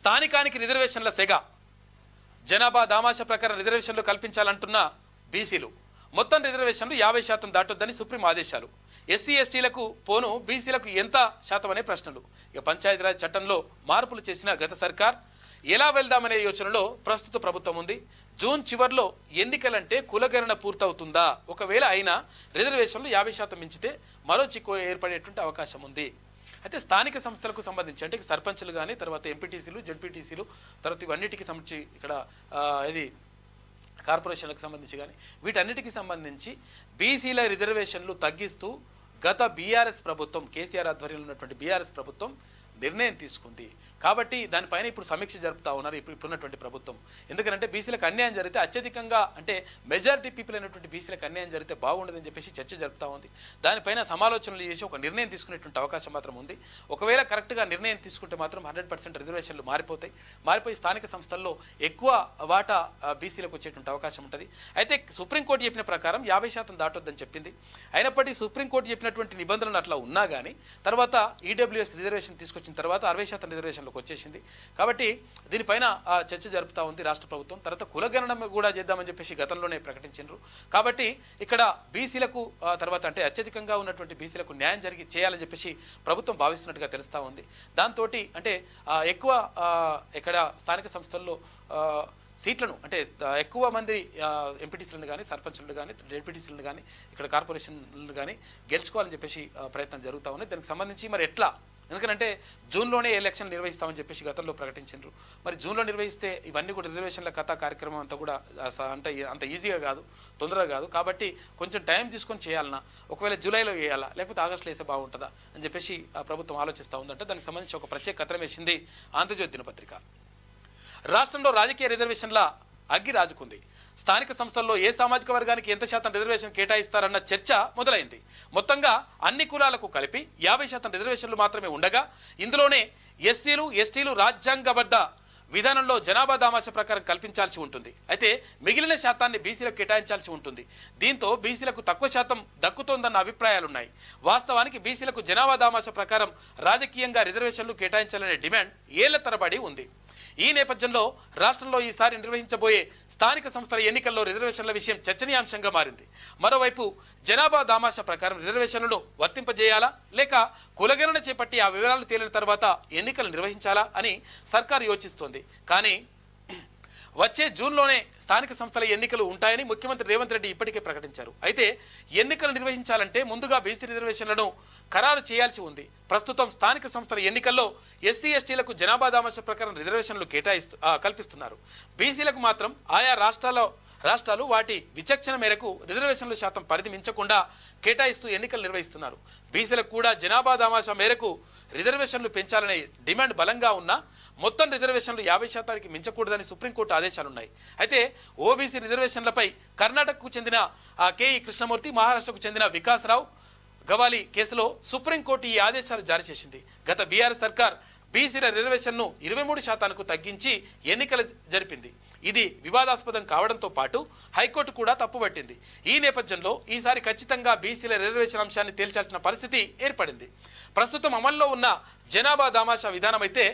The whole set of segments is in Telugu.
స్థానికానికి రిజర్వేషన్ల సెగ. జనాభా దామాష ప్రకారం రిజర్వేషన్లు కల్పించాలంటున్న బీసీలు. మొత్తం రిజర్వేషన్లు 50% దాటొద్దని సుప్రీం ఆదేశాలు. ఎస్సీ ఎస్టీలకు పోను బీసీలకు ఎంత శాతం అనే ప్రశ్నలు. ఇక పంచాయతీరాజ్ చట్టంలో మార్పులు చేసిన గత సర్కార్ ఎలా వెళ్దామనే యోచనలో ప్రస్తుత ప్రభుత్వం ఉంది. జూన్ చివర్లో ఎన్నికలంటే కులగణన పూర్తవుతుందా? ఒకవేళ అయినా రిజర్వేషన్లు 50% మించితే మరో చిక్కు ఏర్పడేటువంటి అవకాశం ఉంది. అయితే స్థానిక సంస్థలకు సంబంధించి అంటే సర్పంచ్లు కానీ, తర్వాత ఎంపీటీసీలు, జెడ్పీటీసీలు, తర్వాత ఇవన్నిటికి సంబంధించి ఇక్కడ ఇది కార్పొరేషన్లకు సంబంధించి కానీ వీటన్నిటికీ సంబంధించి బీసీల రిజర్వేషన్లు తగ్గిస్తూ గత బీఆర్ఎస్ ప్రభుత్వం, కేసీఆర్ ఆధ్వర్యంలో ఉన్నటువంటి బీఆర్ఎస్ ప్రభుత్వం నిర్ణయం తీసుకుంది. కాబట్టి దానిపైన ఇప్పుడు సమీక్ష జరుపుతా ఉన్నారు ఇప్పుడున్నటువంటి ప్రభుత్వం. ఎందుకంటే బీసీలకు అన్యాయం జరిగితే అత్యధికంగా అంటే మెజారిటీ పీపుల్ అయినటువంటి బీసీలకు అన్యాయం జరిగితే బాగుండదని చెప్పేసి చర్చ జరుపుతా ఉంది. దానిపైన సమాలోచనలు చేసి ఒక నిర్ణయం తీసుకునేటువంటి అవకాశం మాత్రం ఉంది. ఒకవేళ కరెక్ట్గా నిర్ణయం తీసుకుంటే మాత్రం 100% రిజర్వేషన్లు మారిపోయి స్థానిక సంస్థల్లో ఎక్కువ వాటా బీసీలకు వచ్చేటువంటి అవకాశం ఉంటుంది. అయితే సుప్రీంకోర్టు చెప్పిన ప్రకారం 50% దాటొద్దని చెప్పింది. అయినప్పటికీ సుప్రీంకోర్టు చెప్పినటువంటి నిబంధనలు అట్లా ఉన్నా కానీ తర్వాత ఈడబ్ల్యూఎస్ రిజర్వేషన్ తీసుకొచ్చిన తర్వాత 60% రిజర్వేషన్ వచ్చేసింది. కాబట్టి దీనిపైన చర్చ జరుపుతా ఉంది రాష్ట్ర ప్రభుత్వం. తర్వాత కులగణన కూడా చేద్దామని చెప్పేసి గతంలోనే ప్రకటించారు. కాబట్టి ఇక్కడ బీసీలకు తర్వాత అంటే అత్యధికంగా ఉన్నటువంటి బీసీలకు న్యాయం చేయాలని చెప్పేసి ప్రభుత్వం భావిస్తున్నట్టుగా తెలుస్తూ ఉంది. దాంతో అంటే ఎక్కువ ఇక్కడ స్థానిక సంస్థల్లో సీట్లను అంటే ఎక్కువ మంది ఎంపీటీసీలను కానీ, సర్పంచ్లను కానీ, జెడ్పీటీసీలను కానీ, ఇక్కడ కార్పొరేషన్లు కానీ గెలుచుకోవాలని చెప్పేసి ప్రయత్నం జరుగుతూ ఉంది. దానికి సంబంధించి మరి ఎట్లా, ఎందుకంటే జూన్లోనే ఎలక్షన్ నిర్వహిస్తామని చెప్పేసి గతంలో ప్రకటించారు. మరి జూన్లో నిర్వహిస్తే ఇవన్నీ కూడా రిజర్వేషన్ల కథా కార్యక్రమం అంతా కూడా అంత ఈజీగా కాదు, తొందరగా కాదు. కాబట్టి కొంచెం టైం తీసుకొని చేయాలన్నా, ఒకవేళ జూలైలో వేయాలా లేకపోతే ఆగస్టులో వేస్తే బాగుంటుందా అని చెప్పేసి ప్రభుత్వం ఆలోచిస్తూ ఉందంటే దానికి సంబంధించి ఒక ప్రత్యేక కథనం వేసింది ఆంధ్రజ్యోతి దినపత్రిక. రాష్ట్రంలో రాజకీయ రిజర్వేషన్ల అగ్గి రాజుకుంది. స్థానిక సంస్థల్లో ఏ సామాజిక వర్గానికి ఎంత శాతం రిజర్వేషన్ కేటాయిస్తారన్న చర్చ మొదలైంది. మొత్తంగా అన్ని కులాలకు కలిపి 50% రిజర్వేషన్లు మాత్రమే ఉండగా ఇందులోనే ఎస్సీలు, ఎస్టీలు రాజ్యాంగబద్ధ విధానంలో జనాభా దామాష ప్రకారం కల్పించాల్సి ఉంటుంది. అయితే మిగిలిన శాతాన్ని బీసీలకు కేటాయించాల్సి ఉంటుంది. దీంతో బీసీలకు తక్కువ శాతం దక్కుతోందన్న అభిప్రాయాలున్నాయి. వాస్తవానికి బీసీలకు జనాభా దామాష ప్రకారం రాజకీయంగా రిజర్వేషన్లు కేటాయించాలనే డిమాండ్ ఏళ్ల తరబడి ఉంది. ఈ నేపథ్యంలో రాష్ట్రంలో ఈసారి నిర్వహించబోయే స్థానిక సంస్థల ఎన్నికల్లో రిజర్వేషన్ల విషయం చర్చనీయాంశంగా మారింది. మరోవైపు జనాభా దామాషా ప్రకారం రిజర్వేషన్లను వర్తింపజేయాలా లేక కులగణన చేపట్టి ఆ వివరాలు తేలిన తర్వాత ఎన్నికలు నిర్వహించాలా అని సర్కారు యోచిస్తోంది. కానీ వచ్చే జూన్లోనే స్థానిక సంస్థల ఎన్నికలు ఉంటాయని ముఖ్యమంత్రి రేవంత్ రెడ్డి ఇప్పటికే ప్రకటించారు. అయితే ఎన్నికలు నిర్వహించాలంటే ముందుగా బీసీ రిజర్వేషన్లను ఖరారు చేయాల్సి ఉంది. ప్రస్తుతం స్థానిక సంస్థల ఎన్నికల్లో ఎస్సీ ఎస్టీలకు జనాభా దామాష ప్రకారం రిజర్వేషన్లు కల్పిస్తున్నారు. బీసీలకు మాత్రం ఆయా రాష్ట్రాలు వాటి విచక్షణ మేరకు రిజర్వేషన్ల శాతం పరిధి మించకుండా కేటాయిస్తూ ఎన్నికలు నిర్వహిస్తున్నారు. బీసీలకు కూడా జనాభా దామాషా మేరకు రిజర్వేషన్లు పెంచాలనే డిమాండ్ బలంగా ఉన్నా మొత్తం రిజర్వేషన్లు 50% మించకూడదని సుప్రీంకోర్టు ఆదేశాలున్నాయి. అయితే ఓబీసీ రిజర్వేషన్లపై కర్ణాటకకు చెందిన కేఈ కృష్ణమూర్తి, మహారాష్ట్రకు చెందిన వికాసరావు గవాలి కేసులో సుప్రీంకోర్టు ఈ ఆదేశాలు జారీ చేసింది. గత బీఆర్ఎస్ సర్కార్ బీసీల రిజర్వేషన్ను 23% తగ్గించి ఎన్నికలు జరిపింది. ఇది వివాదాస్పదం కావడంతో పాటు హైకోర్టు కూడా తప్పుపట్టింది. ఈ నేపథ్యంలో ఈసారి ఖచ్చితంగా బీసీల రిజర్వేషన్ అంశాన్ని తేల్చాల్సిన పరిస్థితి ఏర్పడింది. ప్రస్తుతం అమల్లో ఉన్న జనాభా దామాషా విధానం అయితే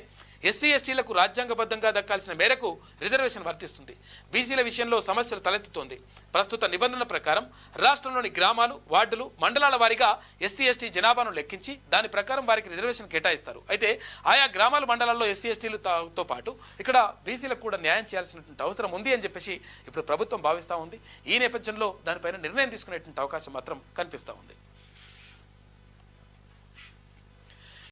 ఎస్సీ ఎస్టీలకు రాజ్యాంగబద్ధంగా దక్కాల్సిన మేరకు రిజర్వేషన్ వర్తిస్తుంది. బీసీల విషయంలో సమస్యలు తలెత్తుతోంది. ప్రస్తుత నిబంధనల ప్రకారం రాష్ట్రంలోని గ్రామాలు, వార్డులు, మండలాల వారీగా ఎస్సీ ఎస్టీ జనాభాను లెక్కించి దాని ప్రకారం వారికి రిజర్వేషన్ కేటాయిస్తారు. అయితే ఆయా గ్రామాల మండలాల్లో ఎస్సీ ఎస్టీలతో పాటు ఇక్కడ బీసీలకు కూడా న్యాయం చేయాల్సినటువంటి అవసరం ఉంది అని చెప్పేసి ఇప్పుడు ప్రభుత్వం భావిస్తూ ఉంది. ఈ నేపథ్యంలో దానిపైన నిర్ణయం తీసుకునేటువంటి అవకాశం మాత్రం కనిపిస్తూ ఉంది.